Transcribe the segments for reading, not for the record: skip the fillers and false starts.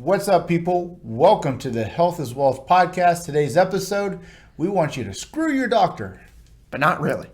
What's up, people? Welcome to the Health is Wealth podcast. Today's episode, we want you to screw your doctor. But not really.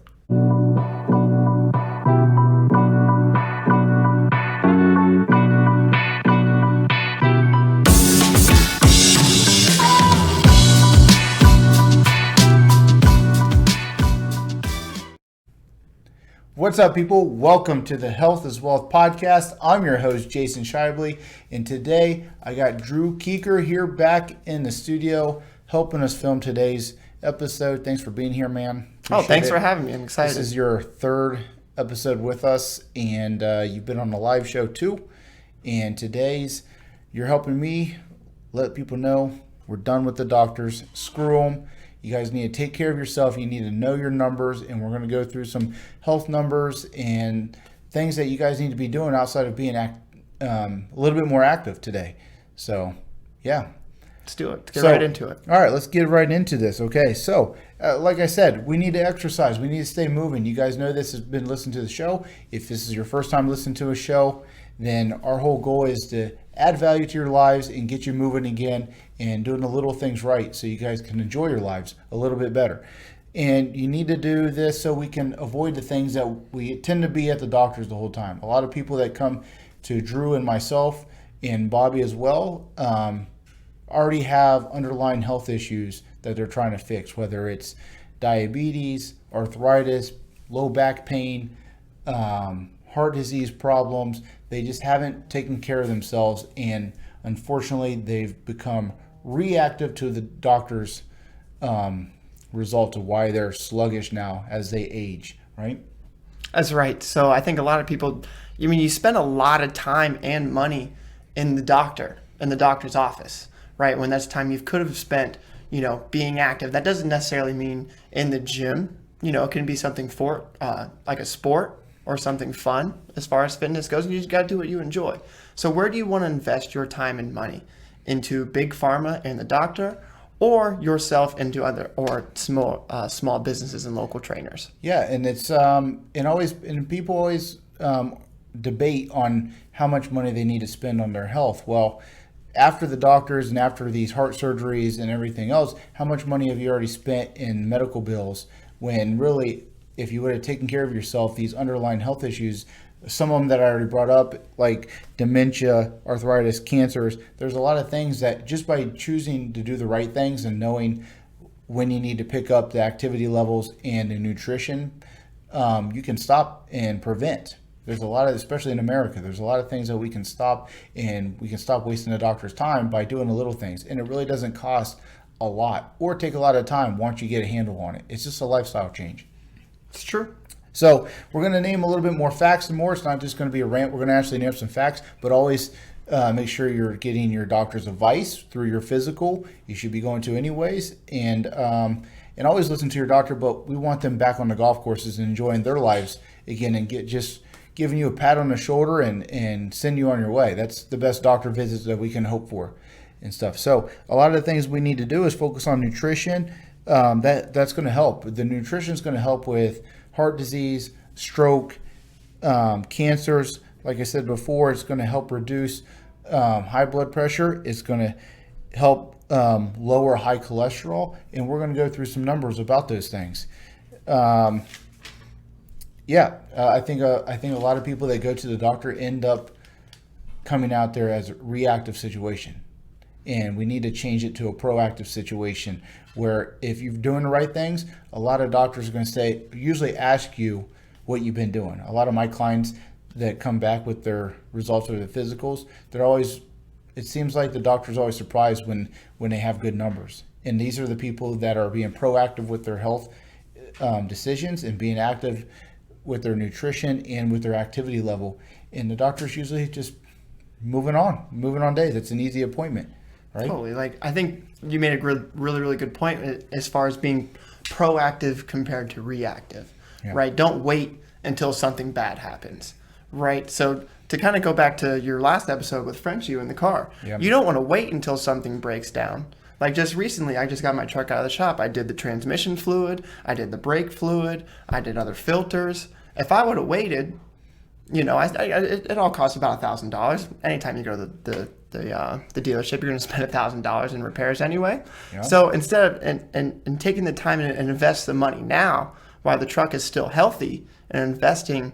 What's up, people? Welcome to the Health is Wealth podcast. I'm your host, Jason Shively, and today I got Drew Kuecher here back in the studio helping us film today's episode. Thanks for being here, man. Thanks for having me. I'm excited. This is your third episode with us, and you've been on the live show too. And today's, you're helping me let people know we're done with the doctors. Screw them. You guys need to take care of yourself. You need to know your numbers, and we're going to go through some health numbers and things that you guys need to be doing outside of being a little bit more active today. So, yeah. Let's do it. Let's get right into it. All right, let's get right into this. Okay, so like I said, we need to exercise. We need to stay moving. You guys know this has been listening to the show. If this is your first time listening to a show, then our whole goal is to add value to your lives and get you moving again and doing the little things right so you guys can enjoy your lives a little bit better. And you need to do this so we can avoid the things that we tend to be at the doctors the whole time. A lot of people that come to Drew and myself and Bobby as well already have underlying health issues that they're trying to fix, whether it's diabetes, arthritis, low back pain, heart disease problems. They just haven't taken care of themselves, and unfortunately they've become reactive to the doctor's result of why they're sluggish now as they age, right? That's right. So I think a lot of people, you spend a lot of time and money in the doctor's office, right? When that's time you could have spent, being active. That doesn't necessarily mean in the gym. It can be something for like a sport or something fun as far as fitness goes. And you just got to do what you enjoy. So where do you want to invest your time and money? Into big pharma and the doctor, or yourself into other or small businesses and local trainers? Yeah, and it's and people always debate on how much money they need to spend on their health. Well, after the doctors and after these heart surgeries and everything else, how much money have you already spent in medical bills when really, if you would have taken care of yourself, these underlying health issues, some of them that I already brought up, like dementia, arthritis, cancers, there's a lot of things that just by choosing to do the right things and knowing when you need to pick up the activity levels and the nutrition, you can stop and prevent. There's a lot of, especially in America, there's a lot of things that we can stop, and we can stop wasting the doctor's time by doing the little things. And it really doesn't cost a lot or take a lot of time once you get a handle on it. It's just a lifestyle change. It's true. So we're going to name a little bit more facts and more. It's not just going to be a rant. We're going to actually name some facts, but always make sure you're getting your doctor's advice through your physical. You should be going to anyways, and always listen to your doctor. But we want them back on the golf courses and enjoying their lives again, and just giving you a pat on the shoulder and send you on your way. That's the best doctor visits that we can hope for and stuff. So a lot of the things we need to do is focus on nutrition. That's going to help. The nutrition is going to help with heart disease, stroke, cancers. Like I said before, it's going to help reduce high blood pressure. It's going to help lower high cholesterol, and we're going to go through some numbers about those things. I think a lot of people that go to the doctor end up coming out there as a reactive situation. And we need to change it to a proactive situation where if you're doing the right things, a lot of doctors are going to usually ask you what you've been doing. A lot of my clients that come back with their results of the physicals, it seems like the doctor's always surprised when they have good numbers. And these are the people that are being proactive with their health decisions and being active with their nutrition and with their activity level. And the doctor's usually just moving on days. It's an easy appointment. Right? Totally. I think you made a really, really good point as far as being proactive compared to reactive, right? Don't wait until something bad happens, right? So to kind of go back to your last episode with French, you in the car, you don't want to wait until something breaks down. Like just recently, I just got my truck out of the shop. I did the transmission fluid. I did the brake fluid. I did other filters. If I would have waited, it all costs about $1,000. Anytime you go to the the dealership, you're going to spend $1,000 in repairs anyway. Yeah. So instead of and taking the time and invest the money now while the truck is still healthy and investing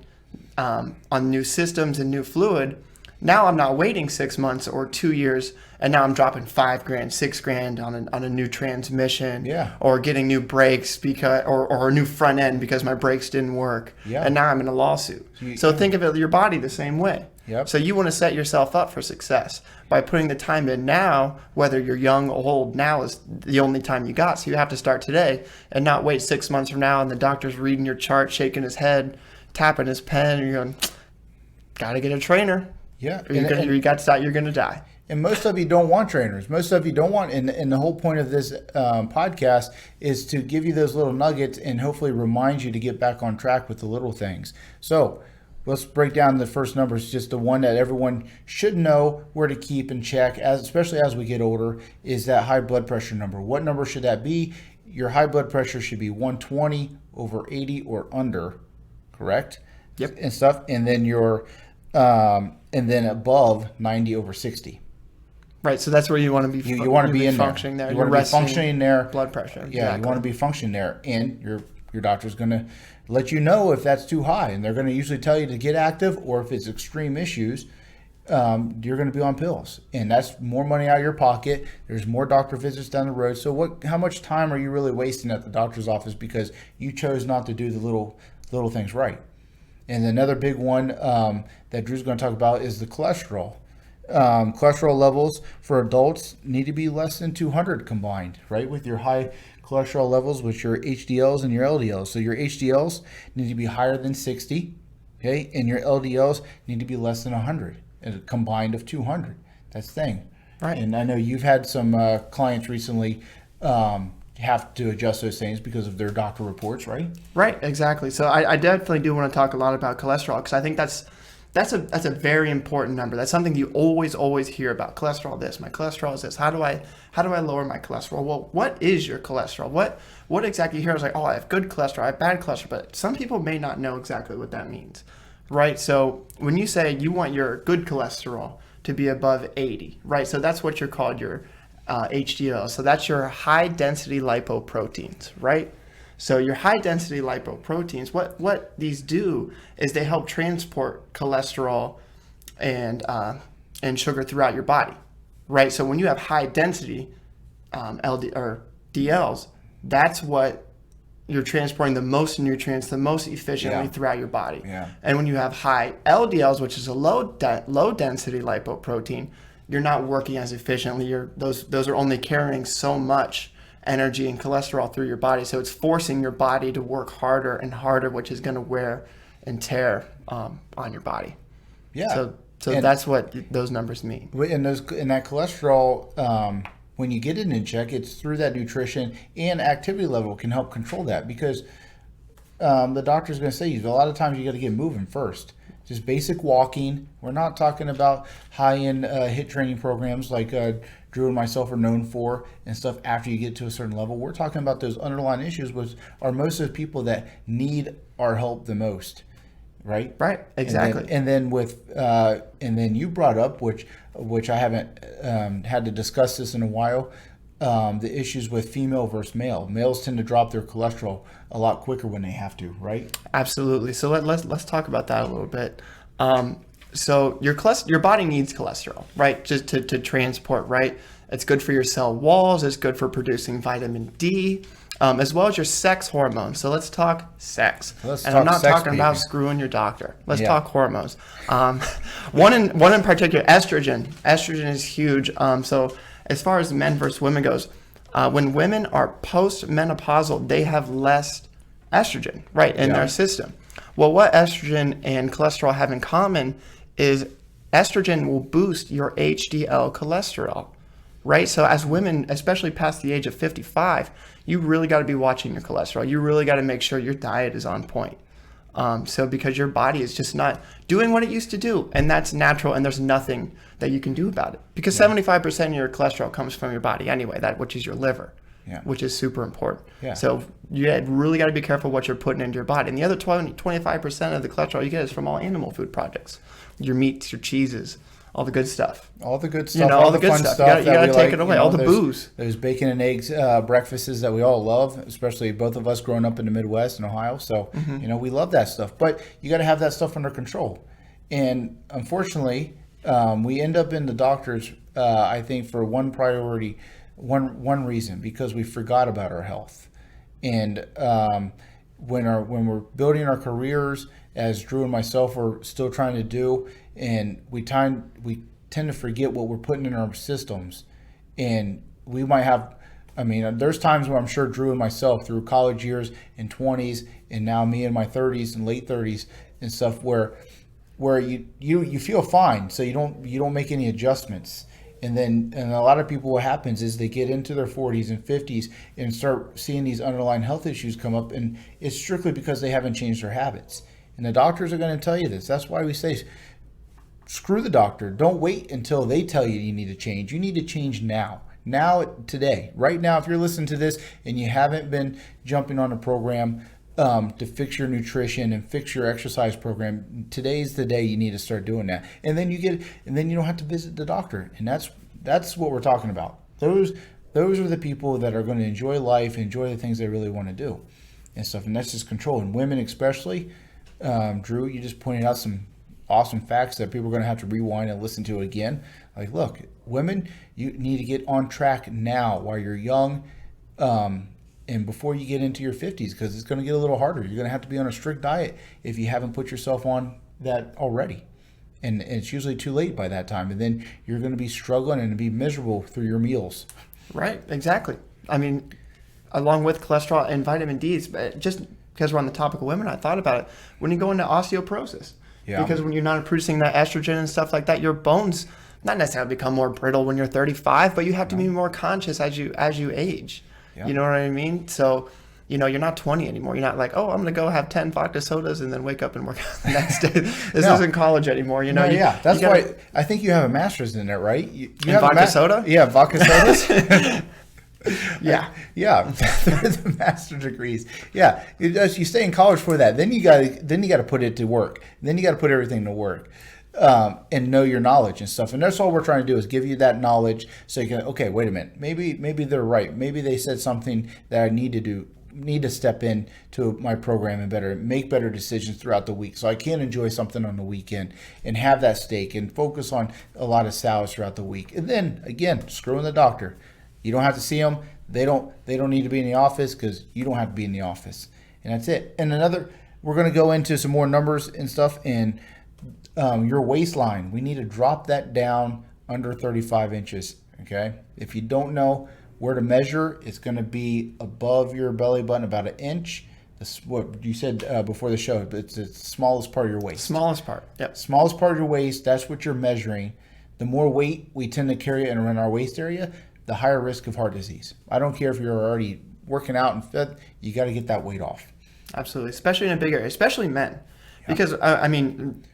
on new systems and new fluid, now I'm not waiting 6 months or 2 years, and now I'm dropping $5,000, $6,000 on a new transmission, Yeah. or getting new brakes because or a new front end because my brakes didn't work, Yeah. and now I'm in a lawsuit. So think of it, your body the same way. Yep. So you want to set yourself up for success by putting the time in now, whether you're young or old. Now is the only time you got, so you have to start today and not wait 6 months from now and the doctor's reading your chart, shaking his head, tapping his pen, and you're going, gotta get a trainer. Yeah. You're gonna die. And most of you don't want trainers. Most of you don't want, and the whole point of this podcast is to give you those little nuggets and hopefully remind you to get back on track with the little things. So let's break down the first numbers. Just the one that everyone should know where to keep and check, especially as we get older, is that high blood pressure number. What number should that be? Your high blood pressure should be 120/80 or under, correct? Yep. And stuff. And then and then above 90/60. Right, so that's where you want to be. You want to be in functioning there. You want to be functioning there. Blood pressure. Yeah, exactly. you want to be functioning there, and your doctor's going to let you know if that's too high, and they're going to usually tell you to get active, or if it's extreme issues, you're going to be on pills, and that's more money out of your pocket. There's more doctor visits down the road. So how much time are you really wasting at the doctor's office because you chose not to do the little things right? And another big one that Drew's going to talk about is the cholesterol. Cholesterol levels for adults need to be less than 200 combined, right? With your high cholesterol levels, with your HDLs and your LDLs. So your HDLs need to be higher than 60, okay? And your LDLs need to be less than 100, a combined of 200. That's the thing. Right. And I know you've had some clients recently have to adjust those things because of their doctor reports, right? Right, exactly. So I definitely do want to talk a lot about cholesterol because I think that's a very important number. That's something you always hear about. Cholesterol this, my cholesterol is this. How do I lower my cholesterol? Well, what is your cholesterol? What exactly you hear is like, oh, I have good cholesterol, I have bad cholesterol, but some people may not know exactly what that means. Right? So when you say you want your good cholesterol to be above 80, right? So that's what you're called your HDL. So that's your high density lipoproteins, right? So your high density lipoproteins, what these do is they help transport cholesterol and sugar throughout your body, right? So when you have high density LD or DLs, that's what you're transporting the most nutrients the most efficiently throughout your body. Yeah. And when you have high LDLs, which is a low density lipoprotein, you're not working as efficiently. Those are only carrying so much energy and cholesterol through your body. So it's forcing your body to work harder and harder, which is going to wear and tear on your body. Yeah. So that's what those numbers mean. And that cholesterol, when you get it in check, it's through that nutrition and activity level can help control that because the doctor's going to say a lot of times you got to get moving first. Just basic walking. We're not talking about high-end HIT training programs like Drew and myself are known for and stuff after you get to a certain level. We're talking about those underlying issues, which are most of the people that need our help the most, right? Right, exactly. And then you brought up, which I haven't had to discuss this in a while, the issues with female versus male. Males tend to drop their cholesterol a lot quicker when they have to, right? Absolutely. So let's talk about that a little bit. So your body needs cholesterol, right? Just to transport, right? It's good for your cell walls. It's good for producing vitamin D, as well as your sex hormones. So let's talk sex. I'm not talking about screwing your doctor. Let's talk hormones. One in particular, estrogen. Estrogen is huge. So as far as men versus women goes, when women are postmenopausal, they have less estrogen, right, in their system. Well, what estrogen and cholesterol have in common is estrogen will boost your HDL cholesterol, right? So as women, especially past the age of 55, you really got to be watching your cholesterol. You really got to make sure your diet is on point. So because your body is just not doing what it used to do, and that's natural, and there's nothing that you can do about it. Because 75% of your cholesterol comes from your body anyway, which is your liver, which is super important. Yeah. So you really got to be careful what you're putting into your body. And the other 25% of the cholesterol you get is from all animal food products, your meats, your cheeses, all the good stuff. All the good stuff, all the good fun stuff. stuff. You gotta we take it away. All the booze. Those bacon and eggs breakfasts that we all love, especially both of us growing up in the Midwest and Ohio. So, we love that stuff. But you got to have that stuff under control. And unfortunately, we end up in the doctors, I think, for one reason, because we forgot about our health. And when we're building our careers, as Drew and myself are still trying to do, and we tend to forget what we're putting in our systems. And we might have, there's times where I'm sure Drew and myself through college years and 20s, and now me in my 30s and late 30s and stuff, where you feel fine, so you don't make any adjustments. And a lot of people, what happens is they get into their 40s and 50s and start seeing these underlying health issues come up, and it's strictly because they haven't changed their habits. And the doctors are going to tell you this. That's why we say, screw the doctor. Don't wait until they tell you need to change. You need to change now. Now, today, right now, if you're listening to this and you haven't been jumping on a program to fix your nutrition and fix your exercise program, today's the day you need to start doing that. And then you don't have to visit the doctor. And that's what we're talking about. Those are the people that are going to enjoy life, enjoy the things they really want to do and stuff. And that's just control. And women especially, Drew, you just pointed out some awesome facts that people are going to have to rewind and listen to again. Like, look, women, you need to get on track now while you're young, and before you get into your 50s, because it's going to get a little harder. You're going to have to be on a strict diet if you haven't put yourself on that already. And it's usually too late by that time. And then you're going to be struggling and be miserable through your meals. Right, exactly. Along with cholesterol and vitamin D's, but just because we're on the topic of women, I thought about it. When you go into osteoporosis, because when you're not producing that estrogen and stuff like that, your bones not necessarily become more brittle when you're 35, but you have to be more conscious as you age. Yeah. You know what I mean? So, you're not 20 anymore. You're not like, oh, I'm going to go have 10 vodka sodas and then wake up and work out the next day. This isn't college anymore. That's why I think you have a master's in it, right? You have vodka soda? Yeah, vodka sodas. Yeah. They're the master degrees. Yeah, you stay in college for that. Then you got to put it to work. Then you got to put everything to work. And know your knowledge and stuff. And that's all we're trying to do, is give you that knowledge so you can, okay, wait a minute. Maybe they're right. Maybe they said something that I need to step in to my program and make better decisions throughout the week. So I can enjoy something on the weekend and have that steak and focus on a lot of salads throughout the week. And then again, screwing the doctor. You don't have to see them. They don't need to be in the office, because you don't have to be in the office. And that's it. And we're going to go into some more numbers and stuff. And your waistline, we need to drop that down under 35 inches. Okay. If you don't know where to measure, it's going to be above your belly button about an inch. That's what you said before the show. It's the smallest part of your waist. Smallest part. Yep. Smallest part of your waist. That's what you're measuring. The more weight we tend to carry in our waist area, the higher risk of heart disease. I don't care if you're already working out and fit, you got to get that weight off. Absolutely. Especially in a big area, especially men. Yeah. Because,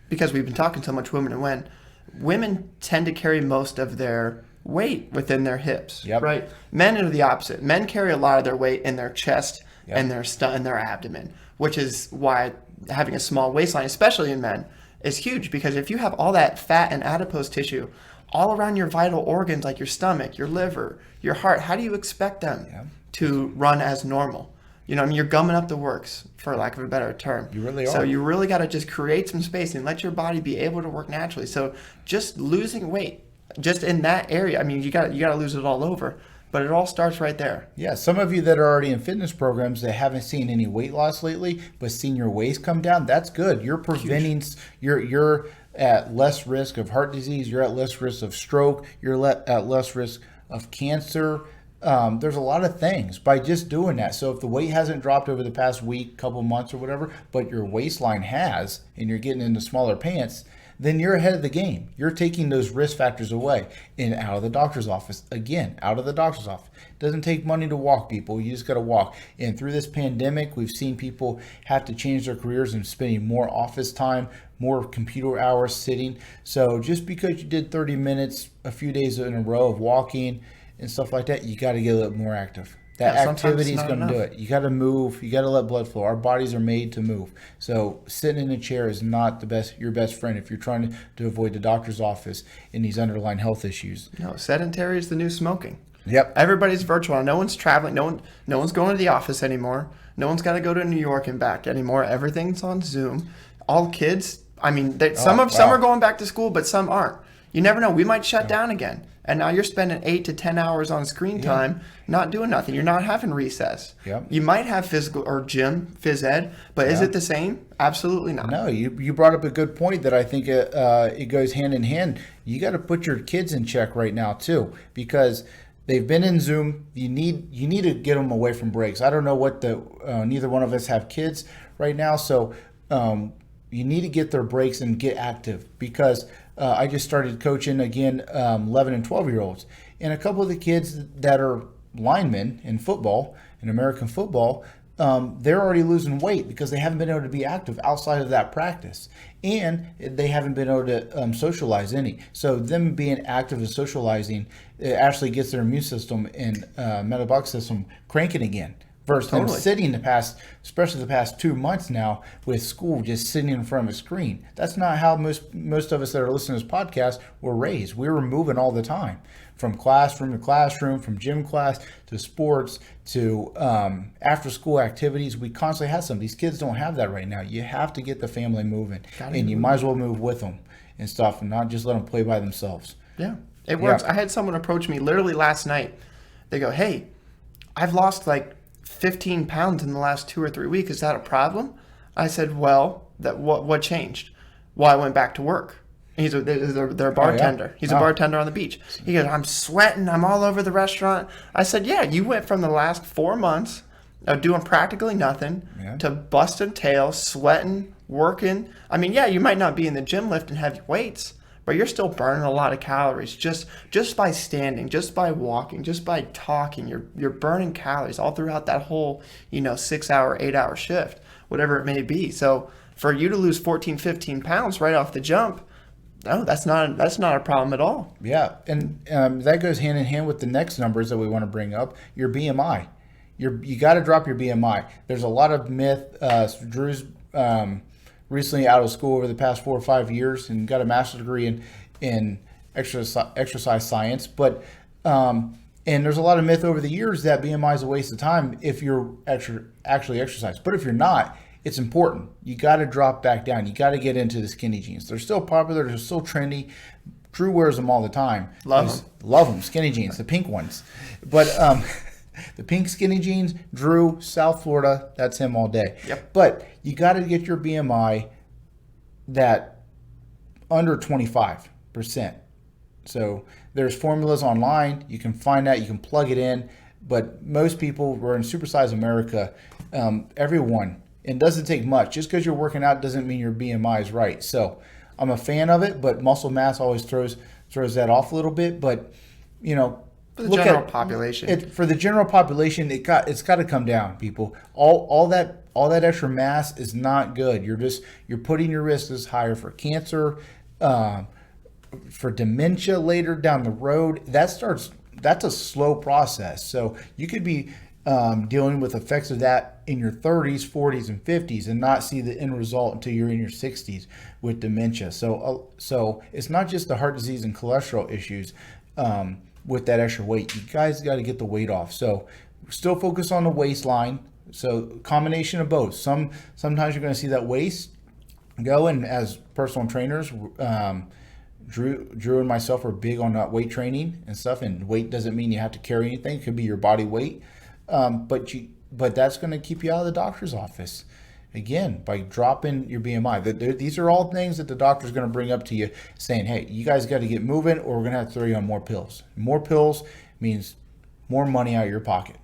because we've been talking so much women tend to carry most of their weight within their hips, right? Men are the opposite. Men carry a lot of their weight in their chest and their abdomen, which is why having a small waistline, especially in men, is huge. Because if you have all that fat and adipose tissue all around your vital organs, like your stomach, your liver, your heart, how do you expect them to run as normal? You're gumming up the works, for lack of a better term. You really are. So you really got to just create some space and let your body be able to work naturally. So just losing weight, just in that area, you got to lose it all over, but it all starts right there. Yeah, some of you that are already in fitness programs that haven't seen any weight loss lately, but seen your waist come down, that's good. You're preventing, you're at less risk of heart disease. You're at less risk of stroke. You're at less risk of cancer. There's a lot of things by just doing that. So if the weight hasn't dropped over the past week, couple months or whatever, but your waistline has, and you're getting into smaller pants, then you're ahead of the game. You're taking those risk factors away and out of the doctor's office. Again, out of the doctor's office. It doesn't take money to walk, people. You just got to walk. And through this pandemic, we've seen people have to change their careers and spending more office time, more computer hours sitting. So just because you did 30 minutes a few days in a row of walking and stuff like that, you got to get a little more active. That Yeah, sometimes activity it's is not going to do enough. it. You got to move. You got to let blood flow. Our bodies are made to move. So sitting in a chair is not your best friend if you're trying to avoid the doctor's office in these underlying health issues. No, sedentary is the new smoking. Yep. Everybody's virtual. No one's traveling. No one's going to the office anymore. No one's got to go to New York and back anymore. Everything's on Zoom. All kids. I mean, some are going back to school, but some aren't. You never know. We might shut down again. And now you're spending 8 to 10 hours on screen time, not doing nothing. You're not having recess. Yep. You might have physical or gym, phys ed, but is it the same? Absolutely not. No, you brought up a good point that I think it goes hand in hand. You got to put your kids in check right now too, because they've been in Zoom. You need to get them away from breaks. I don't know what neither one of us have kids right now, so you need to get their breaks and get active, because I just started coaching again 11 and 12-year-olds. And a couple of the kids that are linemen in football, in American football, they're already losing weight because they haven't been able to be active outside of that practice. And they haven't been able to socialize any. So them being active and socializing, it actually gets their immune system and metabolic system cranking again. Versus them sitting especially the past 2 months now with school, just sitting in front of a screen. That's not how most of us that are listening to this podcast were raised. We were moving all the time, from classroom to classroom, from gym class to sports to after school activities. We constantly had some. These kids don't have that right now. You have to get the family moving, and you might as well move with them and stuff, and not just let them play by themselves. Yeah, it works. I had someone approach me literally last night. They go, "Hey, I've lost like 15 pounds in the last 2 or 3 weeks. Is that a problem?" I said, "Well, what changed?" "Well, I went back to work." They're a bartender. Oh, yeah. He's a bartender on the beach. He goes, "I'm sweating. I'm all over the restaurant." I said, "Yeah, you went from the last 4 months of doing practically nothing to busting tails, sweating, working. I mean, yeah, you might not be in the gym lifting heavy weights, but you're still burning a lot of calories just by standing, just by walking, just by talking. You're burning calories all throughout that whole 6 hour, 8 hour shift, whatever it may be. So for you to lose 14, 15 pounds right off the jump, no, that's not a problem at all." Yeah, and that goes hand in hand with the next numbers that we want to bring up. Your BMI, you got to drop your BMI. There's a lot of myth. Drew's recently out of school over the past 4 or 5 years and got a master's degree in exercise science. But and there's a lot of myth over the years that BMI is a waste of time if you're actually exercise. But if you're not, it's important. You got to drop back down. You got to get into the skinny jeans. They're still popular. They're still trendy. Drew wears them all the time. Love them. Skinny jeans, the pink ones. But the pink skinny jeans, Drew, South Florida, that's him all day. Yep. But you got to get your BMI that under 25%. So there's formulas online. You can find that. You can plug it in. But most people, we're in Supersize America, everyone, and it doesn't take much. Just because you're working out doesn't mean your BMI is right. So I'm a fan of it, but muscle mass always throws that off a little bit. But, For the general population. For the general population, it's got to come down, people. All that extra mass is not good. You're putting your risks higher for cancer, for dementia later down the road. That's a slow process. So you could be dealing with effects of that in your 30s, 40s, and 50s, and not see the end result until you're in your 60s with dementia. So it's not just the heart disease and cholesterol issues. With that extra weight, you guys got to get the weight off. So still focus on the waistline. So combination of both. Sometimes you're going to see that waist go, and as personal trainers, Drew and myself are big on weight training and stuff. And weight doesn't mean you have to carry anything. It could be your body weight, but that's going to keep you out of the doctor's office. Again, by dropping your BMI. These are all things that the doctor's going to bring up to you saying, hey, you guys got to get moving or we're going to have to throw you on more pills. More pills means more money out of your pocket.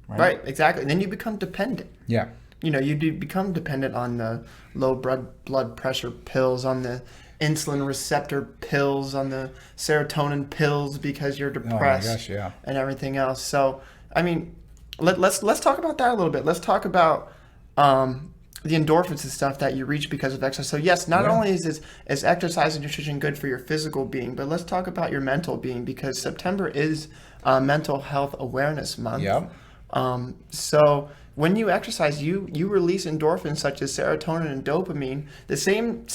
Right, exactly. And then you become dependent. Yeah. You do become dependent on the low blood pressure pills, on the insulin receptor pills, on the serotonin pills because you're depressed. Oh my gosh, yeah. And everything else. So, I mean, let's talk about that a little bit. Let's talk about the endorphins and stuff that you reach because of exercise. So yes, not only is exercise and nutrition good for your physical being, but let's talk about your mental being, because September is Mental Health Awareness Month. Yep. So when you exercise, you release endorphins such as serotonin and dopamine, the same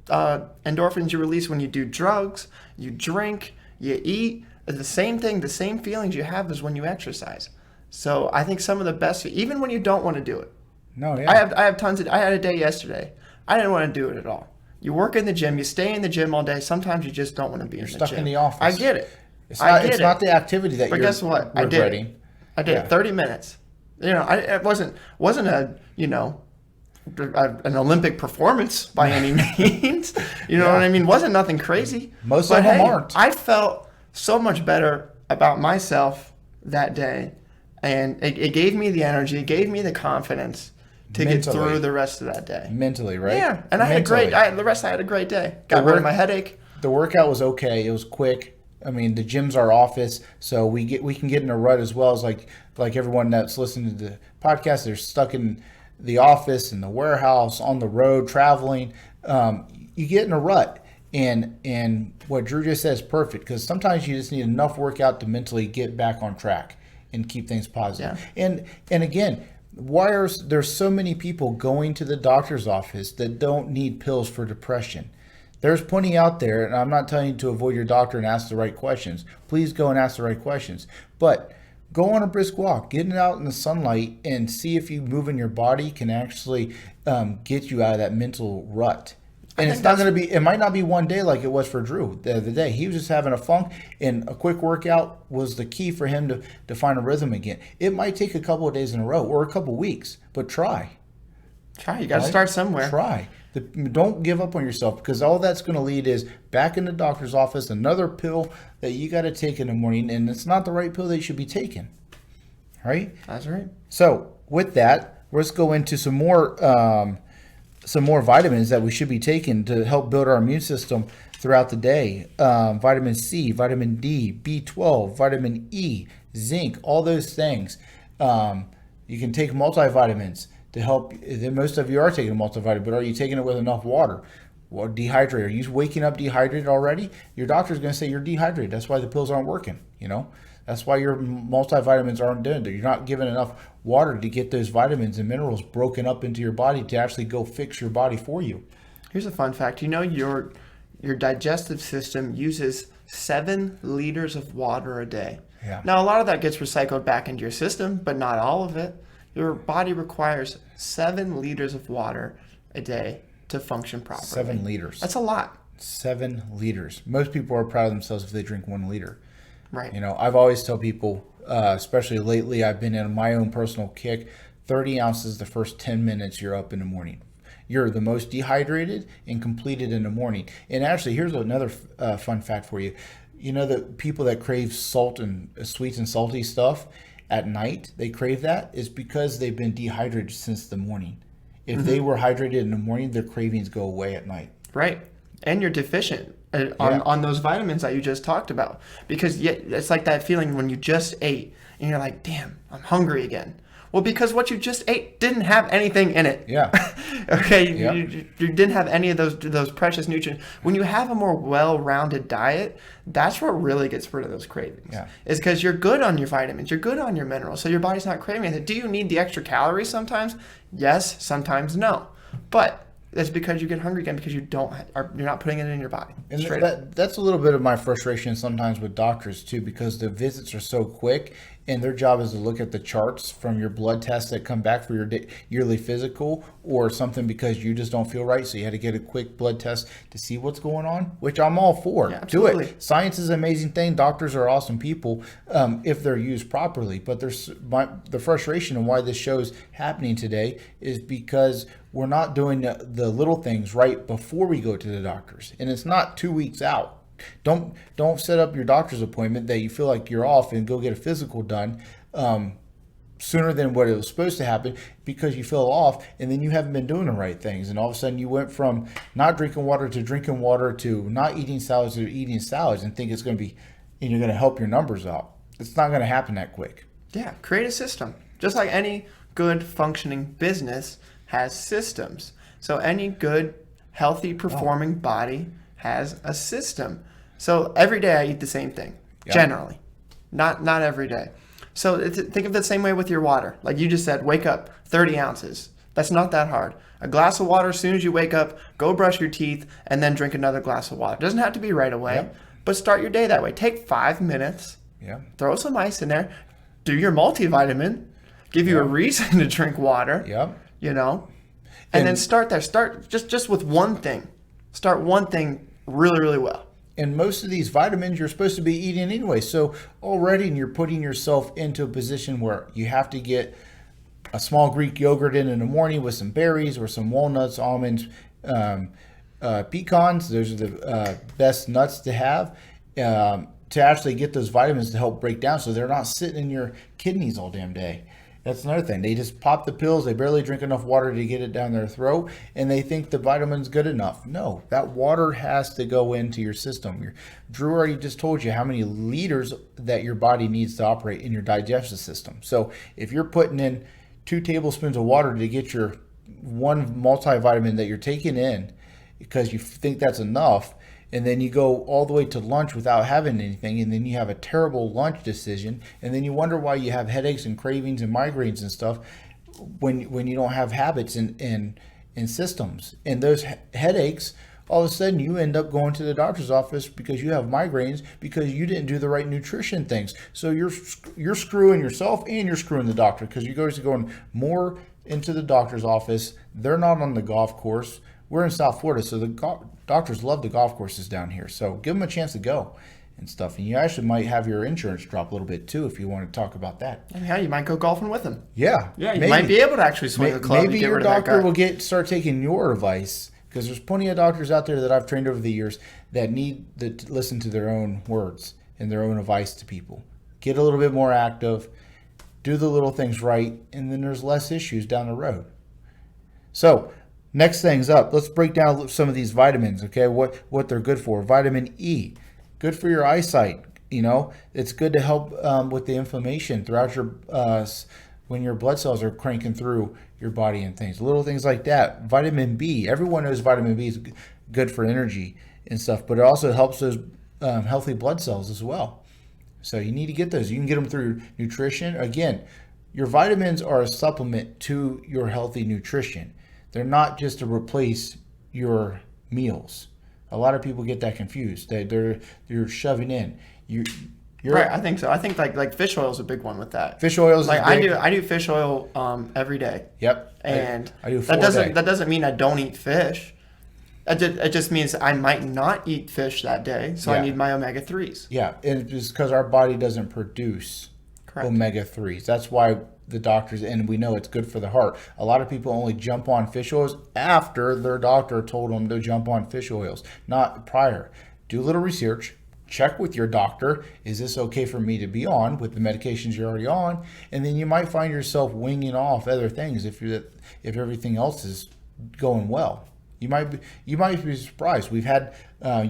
endorphins you release when you do drugs, you drink, you eat. The same thing, the same feelings you have as when you exercise. So I think some of the best, even when you don't want to do it. No, yeah. I have tons of. I had a day yesterday. I didn't want to do it at all. You work in the gym, you stay in the gym all day. Sometimes you just don't want to be in the gym. You're stuck in the office. I get it. It's not the activity that But you're guess what? I did regretting. it. I did it 30 minutes. It wasn't a an Olympic performance by any means. You know what I mean? Wasn't nothing crazy. Most of them aren't. I felt so much better about myself that day, and it gave me the energy, it gave me the confidence to get through the rest of that day. Mentally, right? Yeah, and I had a great day. Got rid of my headache. The workout was okay. It was quick. I mean, the gym's our office, so we can get in a rut as well as like everyone that's listening to the podcast. They're stuck in the office, in the warehouse, on the road, traveling. You get in a rut, and what Drew just said is perfect, because sometimes you just need enough workout to mentally get back on track and keep things positive. Yeah. And again, why are there's so many people going to the doctor's office that don't need pills for depression? There's plenty out there, and I'm not telling you to avoid your doctor and ask the right questions. Please go and ask the right questions. But go on a brisk walk, get out in the sunlight, and see if you moving your body can actually get you out of that mental rut. And it's not going to be, it might not be one day like it was for Drew the other day. He was just having a funk, and a quick workout was the key for him to find a rhythm again. It might take a couple of days in a row or a couple of weeks, but try. You got to start somewhere. Try. Don't give up on yourself, because all that's going to lead is back in the doctor's office, another pill that you got to take in the morning, and it's not the right pill that you should be taking. Right? That's right. So with that, let's go into some more vitamins that we should be taking to help build our immune system throughout the day. Vitamin C, vitamin D, B12, vitamin E, zinc, all those things. You can take multivitamins to help. Most of you are taking a multivitamin, but are you taking it with enough water? Or dehydrated? Are you waking up dehydrated already? Your doctor's going to say you're dehydrated. That's why the pills aren't working. That's why your multivitamins aren't doing it. You're not giving enough water to get those vitamins and minerals broken up into your body to actually go fix your body for you. Here's a fun fact. Your digestive system uses 7 liters of water a day. Yeah. Now, a lot of that gets recycled back into your system, but not all of it. Your body requires 7 liters of water a day to function properly. 7 liters. That's a lot. 7 liters. Most people are proud of themselves if they drink 1 liter. Right. I've always tell people, especially lately, I've been in my own personal kick, 30 ounces the first 10 minutes you're up in the morning. You're the most dehydrated and completed in the morning. And actually, here's another fun fact for you. The people that crave salt and sweets and salty stuff at night, they crave that, is because they've been dehydrated since the morning. If they were hydrated in the morning, their cravings go away at night. Right. And you're deficient on those vitamins that you just talked about. Because it's like that feeling when you just ate and you're like, damn, I'm hungry again. Well, because what you just ate didn't have anything in it. Yeah. Okay. You didn't have any of those precious nutrients. When you have a more well-rounded diet, that's what really gets rid of those cravings. Yeah. Is because you're good on your vitamins, you're good on your minerals, so your body's not craving it. Do you need the extra calories sometimes? Yes. Sometimes no. But that's because you get hungry again, because you're not putting it in your body. And that's a little bit of my frustration sometimes with doctors too, because the visits are so quick, and their job is to look at the charts from your blood tests that come back for your yearly physical or something, because you just don't feel right, so you had to get a quick blood test to see what's going on, which I'm all for. Yeah, do absolutely. it. Science is an amazing thing. Doctors are awesome people if they're used properly. But the frustration and why this show's happening today is because we're not doing the little things right before we go to the doctors, and it's not 2 weeks out. Don't set up your doctor's appointment that you feel like you're off and go get a physical done sooner than what it was supposed to happen, because you feel off, and then you haven't been doing the right things, and all of a sudden you went from not drinking water to not eating salads to eating salads, and think it's going to be, and you're going to help your numbers out. It's not going to happen that quick. Yeah, create a system. Just like any good functioning business has systems. So any good, healthy, performing body has a system. So every day I eat the same thing, generally. Not every day. So think of it the same way with your water. Like you just said, wake up, 30 ounces. That's not that hard. A glass of water as soon as you wake up, go brush your teeth, and then drink another glass of water. It doesn't have to be right away, Yep. but start your day that way. Take 5 minutes, Yeah. throw some ice in there, do your multivitamin, give you a reason to drink water, Yep. you know, and then start there. Start just with one thing. Start one thing really, really well. And most of these vitamins you're supposed to be eating anyway. So already you're putting yourself into a position where you have to get a small Greek yogurt in the morning with some berries or some walnuts, almonds, pecans. Those are the best nuts to have to actually get those vitamins to help break down so they're not sitting in your kidneys all damn day. That's another thing. They just pop the pills. They barely drink enough water to get it down their throat, and they think the vitamin's good enough. No, that water has to go into your system. Drew already just told you how many liters that your body needs to operate in your digestive system. So if you're putting in 2 tablespoons of water to get your one multivitamin that you're taking in because you think that's enough, and then you go all the way to lunch without having anything, and then you have a terrible lunch decision, and then you wonder why you have headaches and cravings and migraines and stuff when you don't have habits and systems. And those headaches, all of a sudden you end up going to the doctor's office because you have migraines because you didn't do the right nutrition things. So you're screwing yourself and you're screwing the doctor because you guys are going more into the doctor's office. They're not on the golf course. We're in South Florida, so the doctors love the golf courses down here. So give them a chance to go and stuff. And you actually might have your insurance drop a little bit too if you want to talk about that. And yeah, you might go golfing with them. Yeah. Yeah, you might be able to actually swing a club. Maybe your doctor will start taking your advice because there's plenty of doctors out there that I've trained over the years that need to listen to their own words and their own advice to people. Get a little bit more active, do the little things right, and then there's less issues down the road. So next things up, let's break down some of these vitamins, okay? What they're good for. Vitamin E, good for your eyesight. You know, it's good to help with the inflammation throughout your when your blood cells are cranking through your body and things. Little things like that. Vitamin B, everyone knows vitamin B is good for energy and stuff, but it also helps those healthy blood cells as well. So you need to get those. You can get them through nutrition. Again, your vitamins are a supplement to your healthy nutrition. They're not just to replace your meals. A lot of people get that confused. They're shoving in. You're right. I think so. I think like fish oil is a big one with that. Fish oil is like I do fish oil every day. Yep. And I do that doesn't mean I don't eat fish. It just means I might not eat fish that day, so I need my omega-3s. Yeah, and it's because our body doesn't produce omega-3s. That's why the doctors, and we know it's good for the heart. A lot of people only jump on fish oils after their doctor told them to jump on fish oils, not prior. Do a little research. Check with your doctor. Is this okay for me to be on with the medications you're already on? And then you might find yourself winging off other things if everything else is going well. You might be surprised. We've had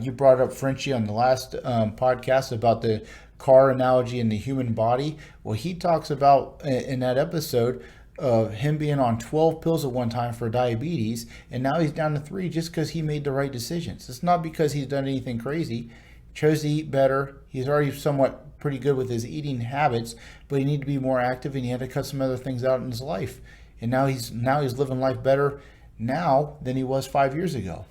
you brought up Frenchie on the last podcast about the car analogy in the human body. Well, he talks about in that episode of him being on 12 pills at one time for diabetes, and now he's down to 3 just because he made the right decisions. It's not because he's done anything crazy. He chose to eat better. He's already somewhat pretty good with his eating habits, but he needed to be more active, and he had to cut some other things out in his life. And now he's living life better now than he was 5 years ago.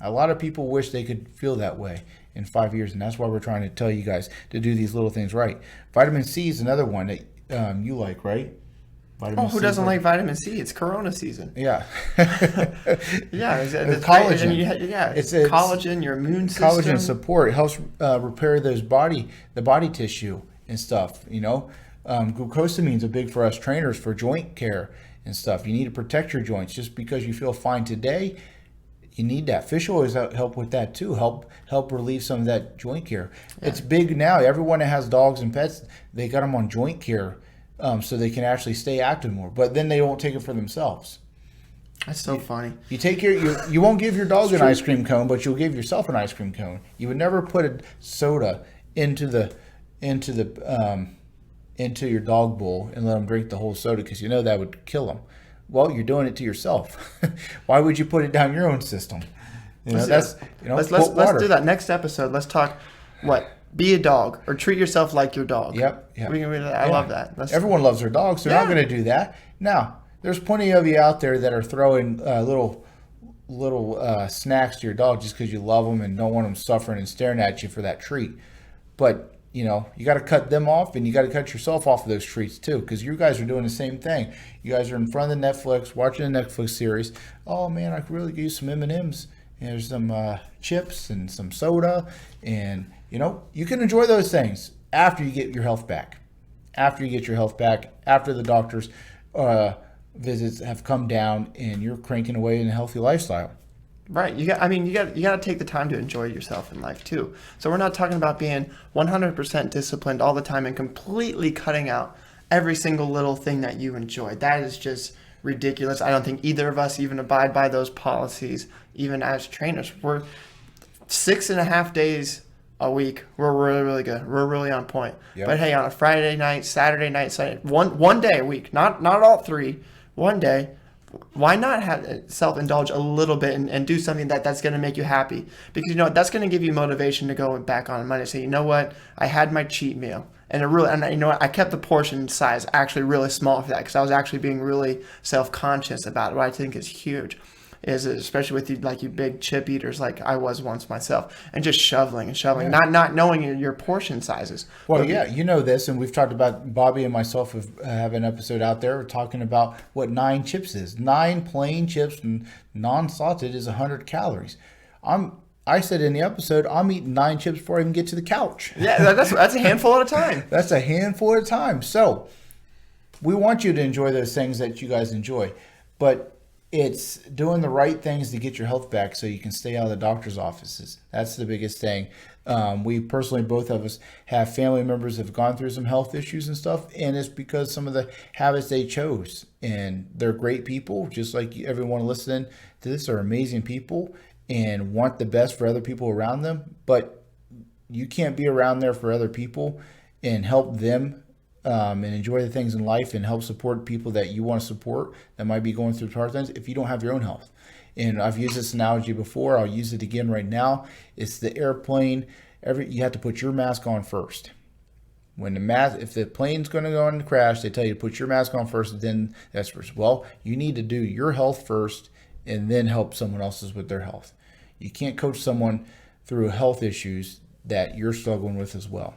A lot of people wish they could feel that way in 5 years, and that's why we're trying to tell you guys to do these little things right. Vitamin C is another one that you like, right? Vitamin C, doesn't like vitamin C? It's Corona season. Yeah. Yeah, it's collagen. It's collagen, your immune system. Collagen support. It helps repair the body tissue and stuff, you know. Glucosamine is big for us trainers for joint care and stuff. You need to protect your joints. Just because you feel fine today, you need that. Fish oils help with that too. Help relieve some of that joint care. Yeah. It's big now. Everyone that has dogs and pets, they got them on joint care, so they can actually stay active more. But then they won't take it for themselves. That's so funny. You take you won't give your dog an ice cream cone, but you'll give yourself an ice cream cone. You would never put a soda into your dog bowl and let them drink the whole soda because you know that would kill them. Well, you're doing it to yourself. Why would you put it down your own system? Let's do that next episode. Let's talk be a dog or treat yourself like your dog. Yep. I love that. Everyone loves their dogs. So they're not going to do that. Now, there's plenty of you out there that are throwing little snacks to your dog just because you love them and don't want them suffering and staring at you for that treat. But you got to cut them off, and you got to cut yourself off of those treats too, because you guys are doing the same thing. You guys are in front of the Netflix, watching the Netflix series. Oh man, I could really use some M&Ms. And there's some chips and some soda, and you can enjoy those things after you get your health back. After the doctor's visits have come down, and you're cranking away in a healthy lifestyle. Right. You got to take the time to enjoy yourself in life too. So we're not talking about being 100% disciplined all the time and completely cutting out every single little thing that you enjoy. That is just ridiculous. I don't think either of us even abide by those policies, even as trainers. We're 6.5 days a week. We're really, really good. We're really on point. Yep. But hey, on a Friday night, Saturday night, Sunday, one day a week, not all 3, one day, why not have self-indulge a little bit and do something that's going to make you happy? Because that's going to give you motivation to go back on Monday and say, you know what, I had my cheat meal, and I kept the portion size actually really small for that, because I was actually being really self-conscious about it. What I think is huge is, especially with you big chip eaters like I was once myself, and just shoveling, not knowing your portion sizes. Well, this, and we've talked about, Bobby and myself have an episode out there talking about what 9 chips is. 9 plain chips and non-salted is 100 calories. I said in the episode, I'm eating 9 chips before I even get to the couch. Yeah, that's a handful at a time. That's a handful at a time. So we want you to enjoy those things that you guys enjoy, but it's doing the right things to get your health back so you can stay out of the doctor's offices. That's the biggest thing. We personally, both of us, have family members that have gone through some health issues and stuff, and it's because some of the habits they chose. And they're great people, just like everyone listening to this are amazing people and want the best for other people around them. But you can't be around there for other people and help them and enjoy the things in life and help support people that you want to support that might be going through hard things if you don't have your own health. And I've used this analogy before. I'll use it again right now. It's the airplane. You have to put your mask on first. If the plane's going to go on to crash, they tell you to put your mask on first, then that's first. Well, you need to do your health first and then help someone else's with their health. You can't coach someone through health issues that you're struggling with as well.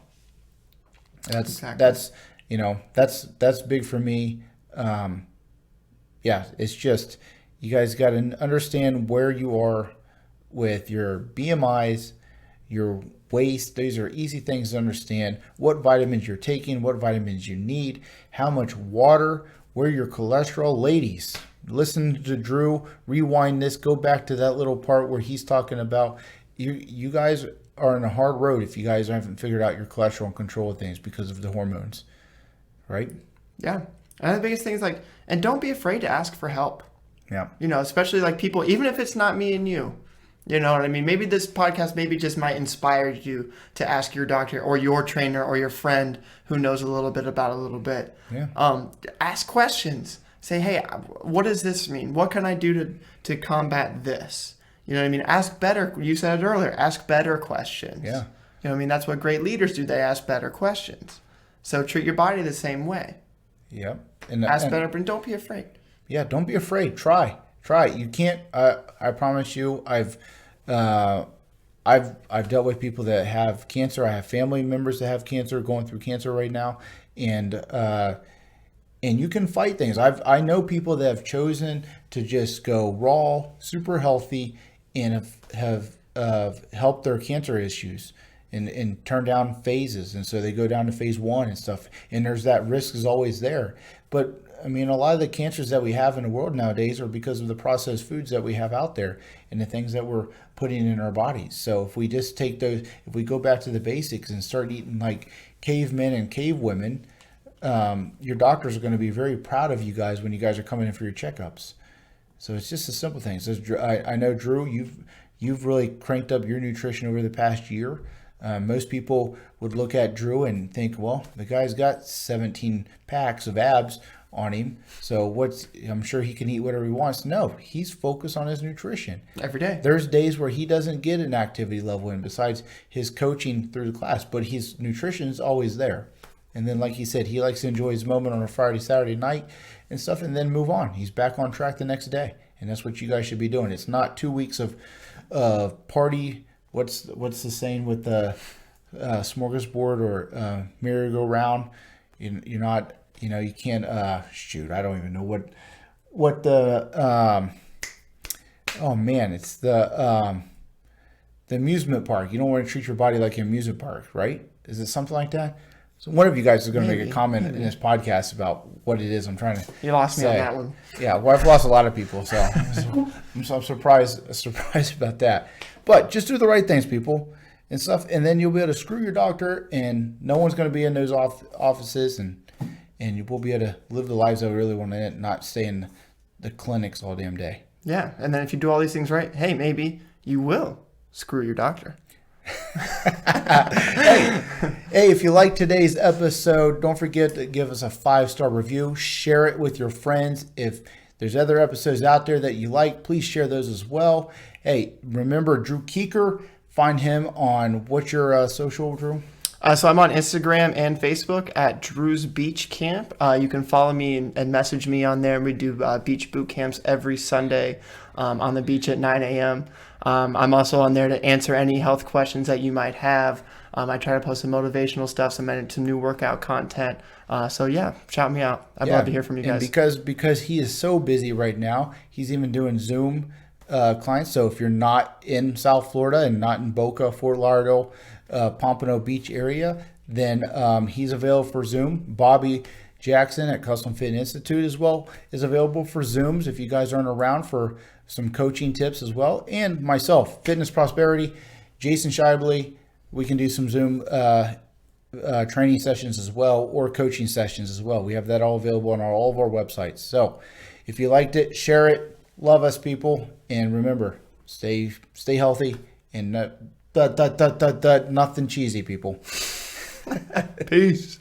That's big for me. It's just, you guys got to understand where you are with your BMIs, your waist. These are easy things to understand. What vitamins you're taking, what vitamins you need, how much water, where your cholesterol. Ladies, listen to Drew, rewind this, go back to that little part where he's talking about you guys are on a hard road if you guys haven't figured out your cholesterol and control of things because of the hormones, right? Yeah. And the biggest thing is and don't be afraid to ask for help. Yeah. Especially people, even if it's not me and you, you know what I mean? Maybe this podcast just might inspire you to ask your doctor or your trainer or your friend who knows a little bit about a little bit. Yeah. Ask questions. Say, hey, what does this mean? What can I do to combat this? You know what I mean? Ask better. You said it earlier. Ask better questions. Yeah. You know what I mean? That's what great leaders do. They ask better questions. So treat your body the same way. Yep. Ask better, but don't be afraid. Yeah, don't be afraid. Try. You can't. I promise you. I've dealt with people that have cancer. I have family members that have cancer, going through cancer right now, and you can fight things. I know people that have chosen to just go raw, super healthy, and have helped their cancer issues and turn down phases. And so they go down to phase 1 and stuff. And there's that risk is always there. But I mean, a lot of the cancers that we have in the world nowadays are because of the processed foods that we have out there and the things that we're putting in our bodies. So if we just take those, if we go back to the basics and start eating like cavemen and cavewomen, your doctors are going to be very proud of you guys when you guys are coming in for your checkups. So it's just a simple thing. So I know, Drew, you've really cranked up your nutrition over the past year. Most people would look at Drew and think, well, the guy's got 17 packs of abs. on him. So I'm sure he can eat whatever he wants. No, he's focused on his nutrition. Every day. There's days where he doesn't get an activity level in besides his coaching through the class, but his nutrition is always there. And then, like he said, he likes to enjoy his moment on a Friday, Saturday night and stuff, and then move on. He's back on track the next day. And that's what you guys should be doing. It's not 2 weeks of party. What's the saying with the smorgasbord or merry-go-round? You're not, you can't, shoot, I don't even know what the, oh man, it's the amusement park. You don't want to treat your body like an amusement park, right? Is it something like that? So one of you guys is going to make a comment in this podcast about what it is I'm trying to You lost me say. on that one. Yeah, well, I've lost a lot of people, so I'm surprised about that. But just do the right things, people, and stuff, and then you'll be able to screw your doctor, and no one's going to be in those offices, and you will be able to live the lives that we really want to, not stay in the clinics all damn day. Yeah, and then if you do all these things right, hey, maybe you will screw your doctor. Hey, if you like today's episode, don't forget to give us a 5-star review. Share it with your friends. If there's other episodes out there that you like, please share those as well. Hey, remember Drew Kuecher. Find him on what's your social, Drew? So I'm on Instagram and Facebook at Drew's Beach Camp. You can follow me and message me on there. We do beach boot camps every Sunday on the beach at 9 a.m. I'm also on there to answer any health questions that you might have. I try to post some motivational stuff, some new workout content. So yeah, shout me out. I'd love to hear from you guys. And because he is so busy right now, he's even doing Zoom clients. So if you're not in South Florida and not in Boca, Fort Lauderdale, Pompano Beach area, then he's available for Zoom. Bobby Jackson at Custom Fit Institute as well is available for Zooms if you guys aren't around for some coaching tips as well. And myself, Fitness Prosperity, Jason Shibley, we can do some Zoom training sessions as well, or coaching sessions as well. We have that all available on all of our websites. So if you liked it, share it. Love us, people. And remember, stay healthy and nothing cheesy, people. Peace.